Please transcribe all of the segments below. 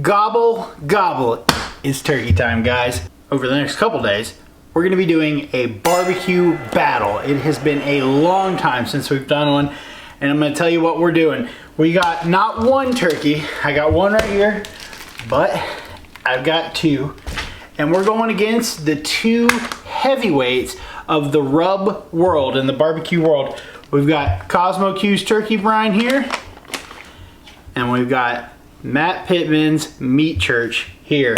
Gobble, gobble. It's turkey time, guys. Over the next couple days, we're gonna be doing a barbecue battle. It has been a long time since we've done one, and I'm gonna tell you what we're doing. We got not one turkey, I got one right here, but I've got two, and we're going against the two heavyweights of the rub world and the barbecue world. We've got KosmosQ's turkey brine here, and we've got Matt Pittman's Meat Church here.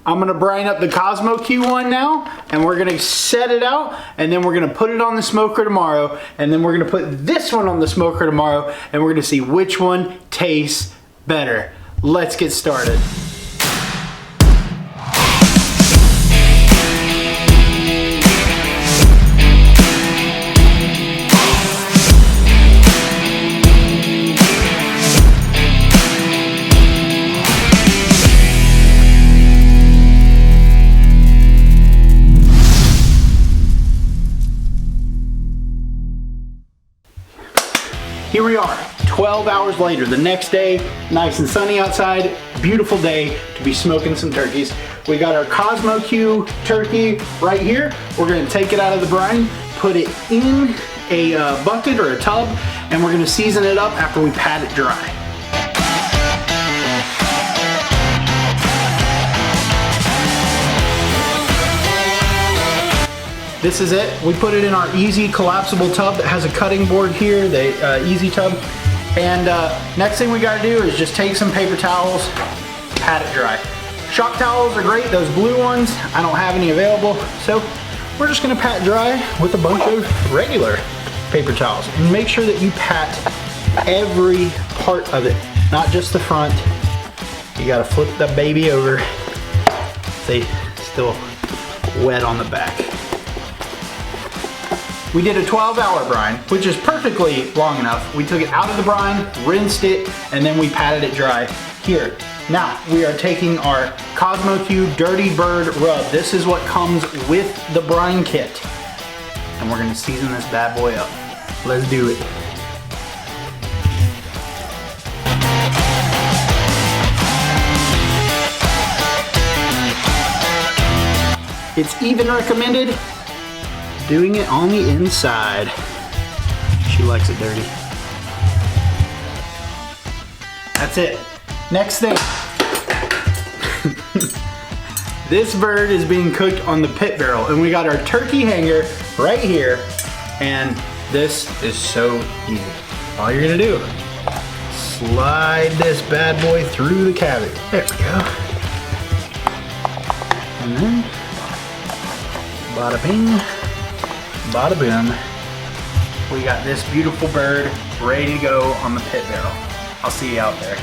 I'm gonna brine up the KosmosQ one now, and we're gonna set it out, and then we're gonna put it on the smoker tomorrow, and then we're gonna put this one on the smoker tomorrow, and we're gonna see which one tastes better. Let's get started. Here we are, 12 hours later, the next day, nice and sunny outside, beautiful day to be smoking some turkeys. We got our KosmosQ turkey right here. We're gonna take it out of the brine, put it in a bucket or a tub, and we're gonna season it up after we pat it dry. This is it. We put it in our easy collapsible tub that has a cutting board here, the easy tub. And next thing we gotta do is just take some paper towels, pat it dry. Shop towels are great, those blue ones. I don't have any available, so we're just gonna pat dry with a bunch of regular paper towels. And make sure that you pat every part of it, not just the front. You gotta flip the baby over. See, still wet on the back. We did a 12-hour brine, which is perfectly long enough. We took it out of the brine, rinsed it, and then we patted it dry here. Now, we are taking our KosmosQ Dirty Bird Rub. This is what comes with the Brine Kit. And we're gonna season this bad boy up. Let's do it. It's even recommended doing it on the inside. She likes it dirty. That's it. Next thing. This bird is being cooked on the pit barrel, and we got our turkey hanger right here, and this is so easy. All you're gonna do, slide this bad boy through the cavity. There we go. And then, bada bing, bada boom, we got this beautiful bird ready to go on the pit barrel. I'll see you out there.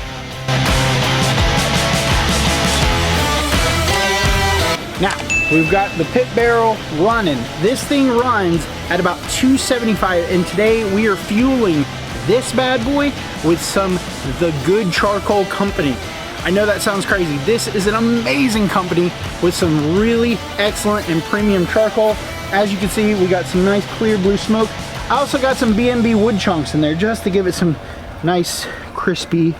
Now, we've got the pit barrel running. This thing runs at about 275, and today we are fueling this bad boy with some The Good Charcoal Company. I know that sounds crazy. This is an amazing company with some really excellent and premium charcoal. As you can see, we got some nice clear blue smoke. I also got some B&B wood chunks in there just to give it some nice crispy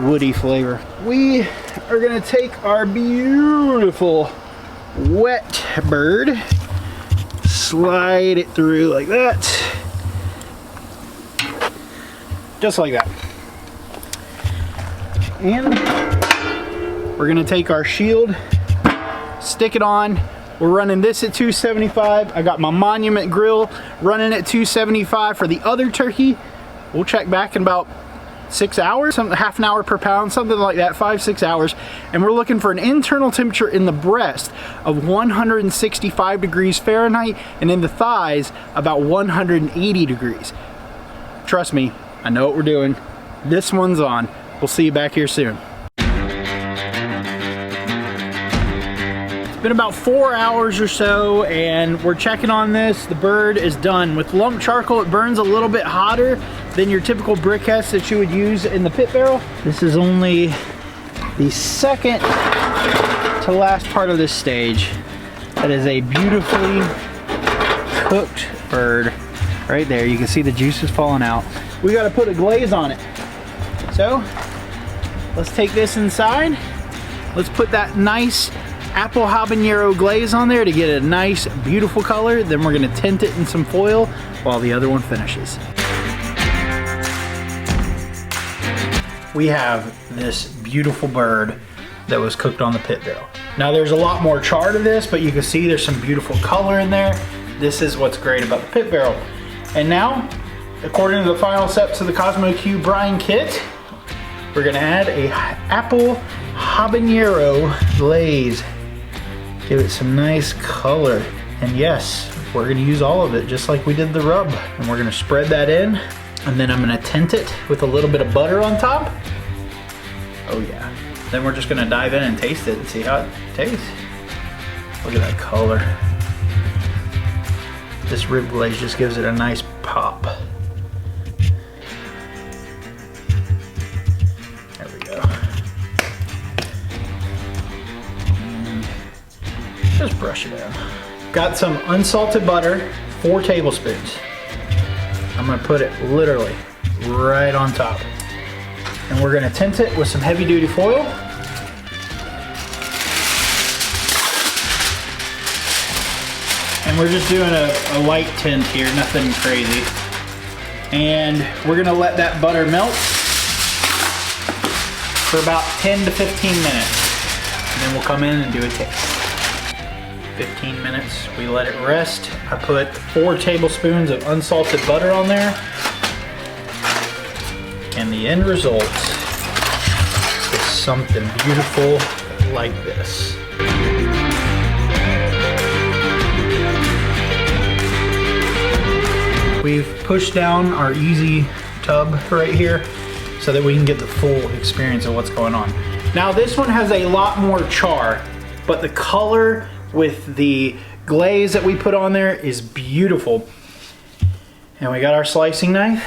woody flavor. We are gonna take our beautiful wet bird, slide it through like that, just like that. And we're gonna take our shield, stick it on. We're running this at 275. I got my Monument grill running at 275 for the other turkey. We'll check back in about 6 hours, half an hour per pound, something like that, 5-6 hours. And we're looking for an internal temperature in the breast of 165 degrees Fahrenheit, and in the thighs about 180 degrees. Trust me, I know what we're doing. This one's on. We'll see you back here soon. Been about 4 hours or so, and we're checking on this. The bird is done. With lump charcoal, it burns a little bit hotter than your typical briquettes that you would use in the pit barrel. This is only the second to last part of this stage. That is a beautifully cooked bird right there. You can see the juices falling out. We got to put a glaze on it. So let's take this inside. Let's put that nice apple habanero glaze on there to get a nice, beautiful color. Then we're gonna tint it in some foil while the other one finishes. We have this beautiful bird that was cooked on the pit barrel. Now there's a lot more char to this, but you can see there's some beautiful color in there. This is what's great about the pit barrel. And now, according to the final steps of the KosmosQ Brine Kit, we're gonna add a apple habanero glaze. Give it some nice color. And yes, we're gonna use all of it just like we did the rub. And we're gonna spread that in, and then I'm gonna tint it with a little bit of butter on top. Oh yeah. Then we're just gonna dive in and taste it and see how it tastes. Look at that color. This rib glaze just gives it a nice pop. There we go. And just brush it in. Got some unsalted butter, 4 tablespoons. I'm gonna put it literally right on top. And we're gonna tint it with some heavy duty foil. And we're just doing a light tint here, nothing crazy. And we're gonna let that butter melt for about 10 to 15 minutes. And then we'll come in and do a taste. 15 minutes, we let it rest. I put 4 tablespoons of unsalted butter on there. And the end result is something beautiful like this. We've pushed down our easy tub right here so that we can get the full experience of what's going on. Now this one has a lot more char, but the color with the glaze that we put on there is beautiful. And we got our slicing knife.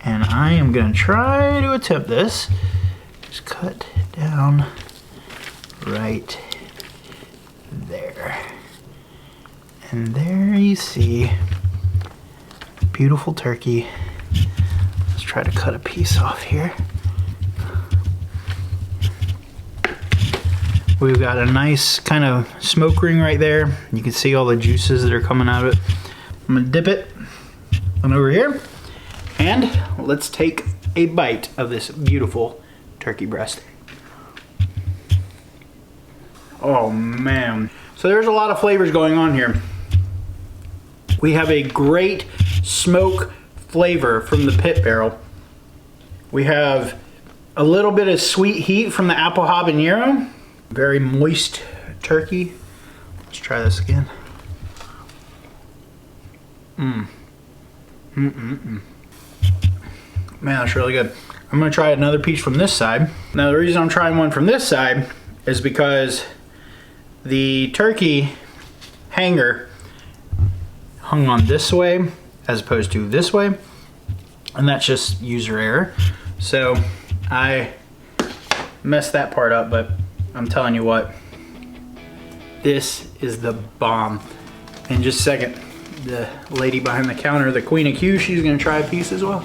And I am gonna try to attempt this. Just cut down right there. And there you see beautiful turkey. Let's try to cut a piece off here. We've got a nice kind of smoke ring right there. You can see all the juices that are coming out of it. I'm gonna dip it on over here. And let's take a bite of this beautiful turkey breast. Oh man. So there's a lot of flavors going on here. We have a great smoke flavor from the pit barrel. We have a little bit of sweet heat from the apple habanero. Very moist turkey. Let's try this again. Man, that's really good. I'm gonna try another piece from this side. Now the reason I'm trying one from this side is because the turkey hanger hung on this way as opposed to this way, and that's just user error. So I messed that part up, but I'm telling you what, this is the bomb. In just a second, the lady behind the counter, the Queen of Q, she's gonna try a piece as well.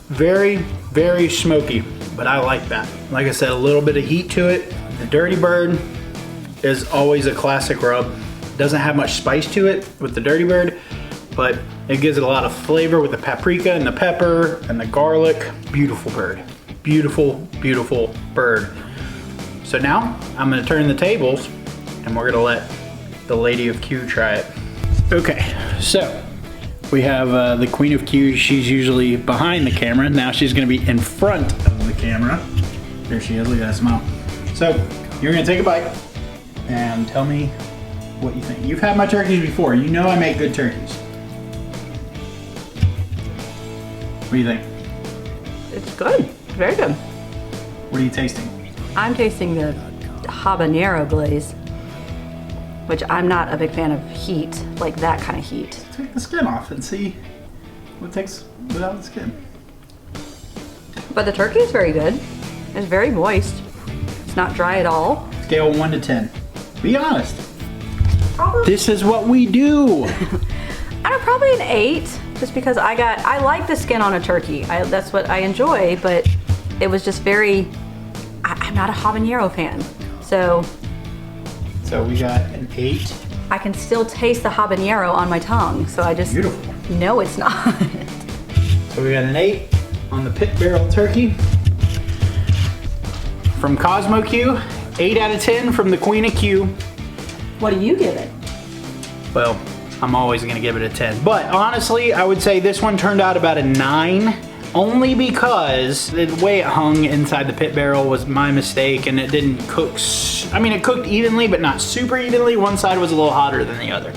Very, very smoky, but I like that. Like I said, a little bit of heat to it. The Dirty Bird is always a classic rub. Doesn't have much spice to it with the Dirty Bird, but it gives it a lot of flavor with the paprika and the pepper and the garlic. Beautiful bird. Beautiful, beautiful bird. So now I'm gonna turn the tables and we're gonna let the Lady of Q try it. Okay, so we have the Queen of Q. She's usually behind the camera. Now she's gonna be in front of the camera. There she is, look at that smile. So you're gonna take a bite and tell me what you think. You've had my turkeys before. You know I make good turkeys. What do you think? It's good, very good. What are you tasting? I'm tasting the habanero glaze, which I'm not a big fan of heat, like that kind of heat. Take the skin off and see what it tastes without the skin. But the turkey is very good. It's very moist. It's not dry at all. Scale 1 to 10. Be honest. Probably. This is what we do. I don't know, probably an 8. just because I like the skin on a turkey. That's what I enjoy, but it was just I'm not a habanero fan. So we got an 8. I can still taste the habanero on my tongue, so I just Beautiful. know it's not. So we got an 8 on the pit barrel turkey. From KosmosQ, 8 out of 10 from the Queen of Q. What do you give it? Well, I'm always gonna give it a 10. But honestly, I would say this one turned out about a 9, only because the way it hung inside the pit barrel was my mistake, and it didn't cook, it cooked evenly, but not super evenly. One side was a little hotter than the other.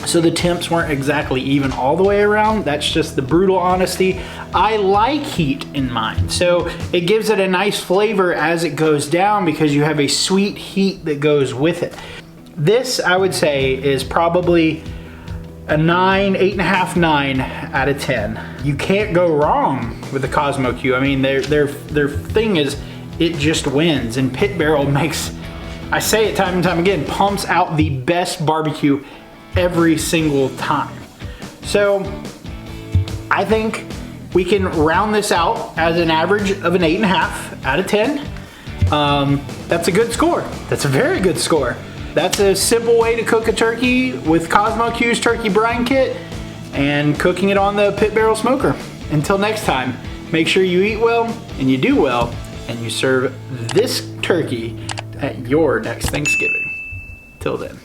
So the temps weren't exactly even all the way around. That's just the brutal honesty. I like heat in mine, so it gives it a nice flavor as it goes down because you have a sweet heat that goes with it. This, I would say, is probably a 9, 8.5, 9 out of 10. You can't go wrong with the KosmosQ. I mean, their thing is, it just wins, and Pit Barrel makes, I say it time and time again, pumps out the best barbecue every single time. So I think we can round this out as an average of an 8.5 out of 10. That's a good score. That's a very good score. That's a simple way to cook a turkey with KosmosQ's Turkey Brine Kit and cooking it on the Pit Barrel Smoker. Until next time, make sure you eat well and you do well and you serve this turkey at your next Thanksgiving. Till then.